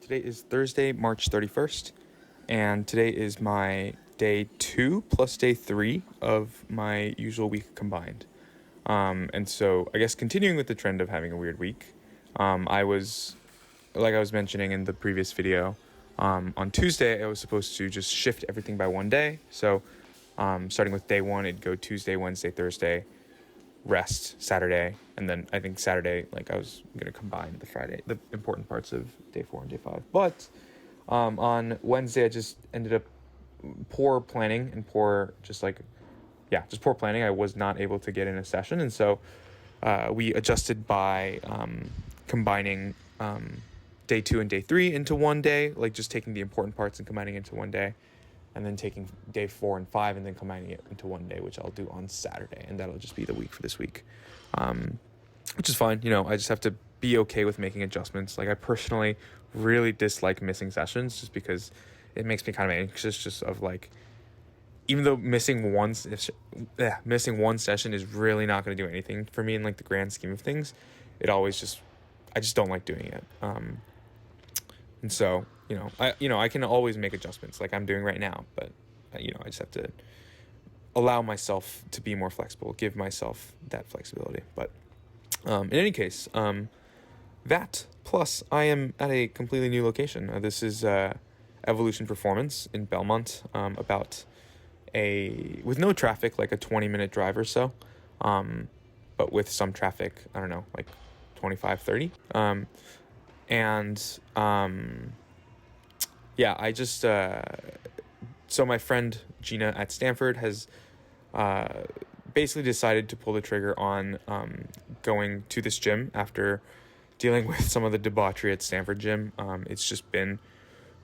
Today is Thursday, March 31st, and today is my day 2 plus day 3 of my usual week combined. And so I guess continuing with the trend of having a weird week, like I was mentioning in the previous video, on Tuesday I was supposed to just shift everything by one day. So starting with day 1, it'd go Tuesday, Wednesday, Thursday, rest Saturday, and then I think Saturday, like I was gonna combine the important parts of day 4 and day 5. But on Wednesday, I just ended up poor planning and just poor planning. I was not able to get in a session, and so we adjusted by combining day 2 and day 3 into one day, like just taking the important parts and combining into one day, and then taking day 4 and 5 and then combining it into one day, which I'll do on Saturday, and that'll just be the week for this week, which is fine. I just have to be okay with making adjustments. Like, I personally really dislike missing sessions just because it makes me kind of anxious, just of like, even though missing one session is really not going to do anything for me in like the grand scheme of things, I just don't like doing it. And so, I can always make adjustments like I'm doing right now, but, I just have to allow myself to be more flexible, give myself that flexibility. But in any case, that plus I am at a completely new location. This is Evolution Performance in Belmont, with no traffic, like a 20-minute drive or so, but with some traffic, I don't know, like 25, 30. So my friend Gina at Stanford has basically decided to pull the trigger on going to this gym after dealing with some of the debauchery at Stanford gym. It's just been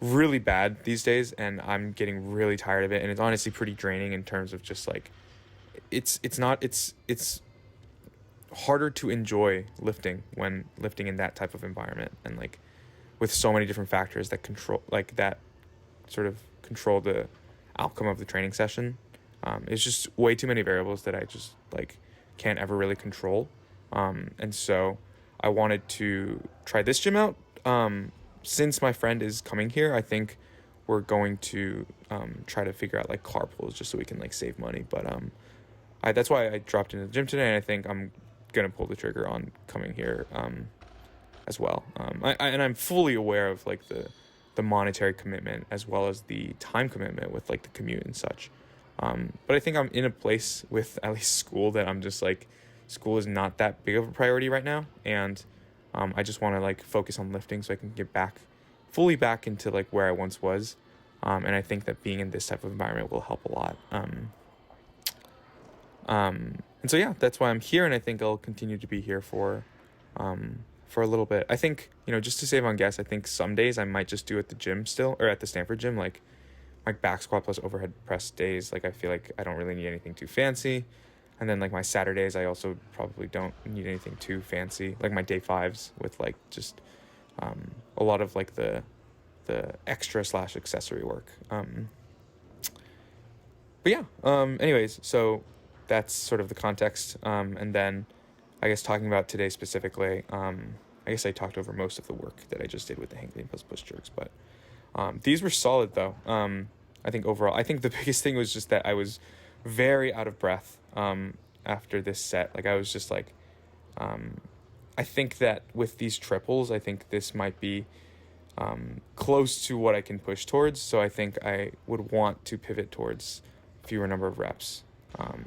really bad these days, and I'm getting really tired of it, and it's honestly pretty draining in terms of just like it's harder to enjoy lifting when lifting in that type of environment, and like with so many different factors that control the outcome of the training session. It's just way too many variables that I just like can't ever really control. And so I wanted to try this gym out. Since my friend is coming here, I think we're going to try to figure out like carpools just so we can like save money. But that's why I dropped into the gym today, and I think I'm gonna pull the trigger on coming here as well. I'm fully aware of like the monetary commitment as well as the time commitment with like the commute and such. But I think I'm in a place with at least school that I'm just like, school is not that big of a priority right now, and I just want to like focus on lifting so I can get fully back into like where I once was. And I think that being in this type of environment will help a lot. And so yeah, that's why I'm here, and I think I'll continue to be here for a little bit. I think, just to save on gas, I think some days I might just do at the gym still, or at the Stanford gym, like back squat plus overhead press days. Like, I feel like I don't really need anything too fancy. And then like my Saturdays, I also probably don't need anything too fancy. Like my day 5s with like just a lot of like the extra / accessory work. But yeah, anyways, so that's sort of the context. And then I guess talking about today specifically, I guess I talked over most of the work that I just did with the hang clean plus push jerks, but these were solid though. I think overall, the biggest thing was just that I was very out of breath after this set. Like, I was just like, I think that with these triples, I think this might be close to what I can push towards. So I think I would want to pivot towards fewer number of reps.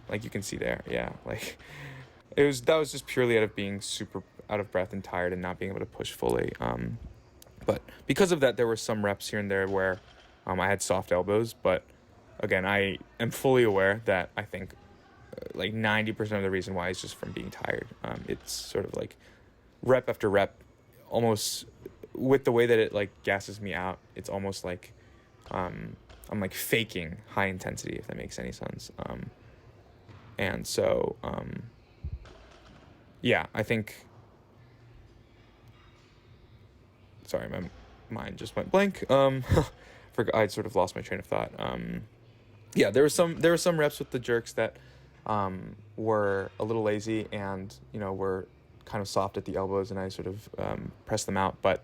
Like you can see there, yeah, like that was just purely out of being super out of breath and tired and not being able to push fully. But because of that, there were some reps here and there where I had soft elbows. But again, I am fully aware that I think like 90% of the reason why is just from being tired. It's sort of like rep after rep, almost with the way that it like gasses me out. It's almost like I'm like faking high intensity, if that makes any sense. And so yeah, I think. Sorry, my mind just went blank. I'd sort of lost my train of thought. Yeah, there were some reps with the jerks that were a little lazy and were kind of soft at the elbows, and I sort of pressed them out. But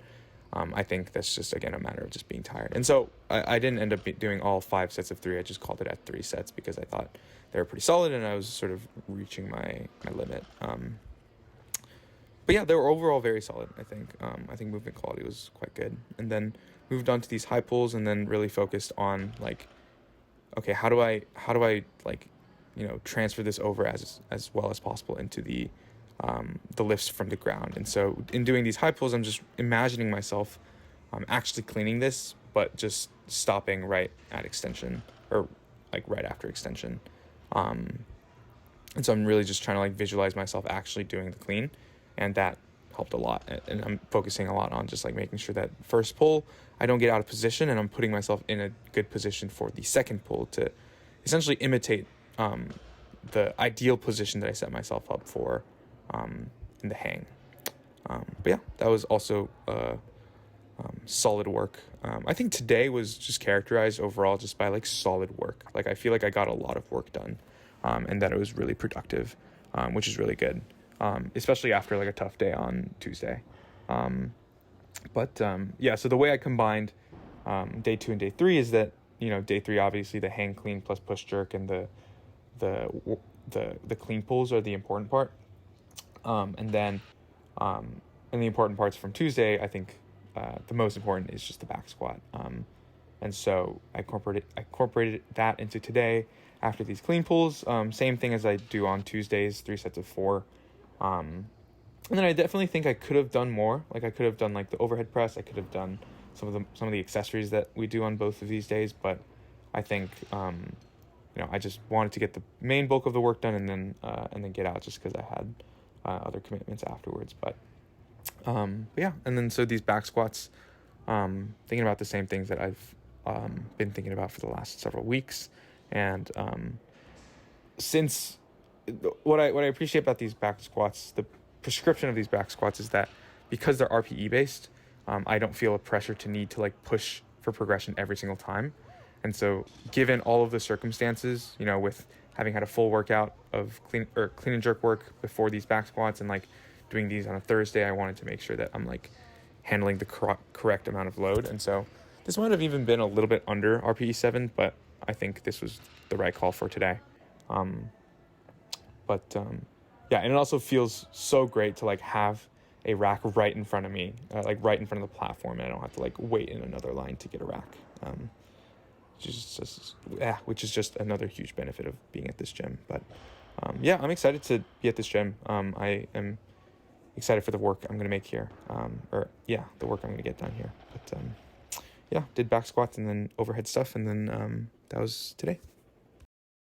I think that's just, again, a matter of just being tired. And so I didn't end up doing all 5 sets of 3. I just called it at 3 sets because I thought they were pretty solid and I was sort of reaching my limit. But yeah, they were overall very solid, I think. I think movement quality was quite good. And then moved on to these high pulls and then really focused on, like, okay, how do I like, transfer this over as well as possible into the lifts from the ground. And so in doing these high pulls, I'm just imagining myself actually cleaning this, but just stopping right at extension, or like right after extension. And so I'm really just trying to like visualize myself actually doing the clean, and that helped a lot. And I'm focusing a lot on just like making sure that first pull, I don't get out of position, and I'm putting myself in a good position for the second pull to essentially imitate the ideal position that I set myself up for in the hang. But yeah, that was also solid work. I think today was just characterized overall just by like solid work. Like I feel like I got a lot of work done, and that it was really productive, which is really good, especially after like a tough day on Tuesday. Yeah, so the way I combined day 2 and day 3 is that, day 3, obviously the hang clean plus push jerk and the clean pulls are the important part. And the important parts from Tuesday, I think the most important is just the back squat. And so I incorporated that into today after these clean pulls. Same thing as I do on Tuesdays, 3 sets of 4. And then I definitely think I could have done more. Like I could have done like the overhead press. I could have done some of the accessories that we do on both of these days. But I think I just wanted to get the main bulk of the work done and then get out, just because I had other commitments afterwards. But yeah, and then so these back squats, thinking about the same things that I've been thinking about for the last several weeks. And since what I appreciate about these back squats, the prescription of these back squats, is that because they're RPE based, I don't feel a pressure to need to like push for progression every single time. And so given all of the circumstances, with having had a full workout of clean and jerk work before these back squats and like doing these on a Thursday, I wanted to make sure that I'm like handling the correct amount of load. And so this might have even been a little bit under RPE 7, but I think this was the right call for today. Yeah, and it also feels so great to like have a rack right in front of me, like right in front of the platform, and I don't have to like wait in another line to get a rack. Which is just another huge benefit of being at this gym. But yeah, I'm excited to be at this gym. I am excited for the work I'm going to make here, the work I'm going to get done here. But yeah, did back squats and then overhead stuff, and then that was today.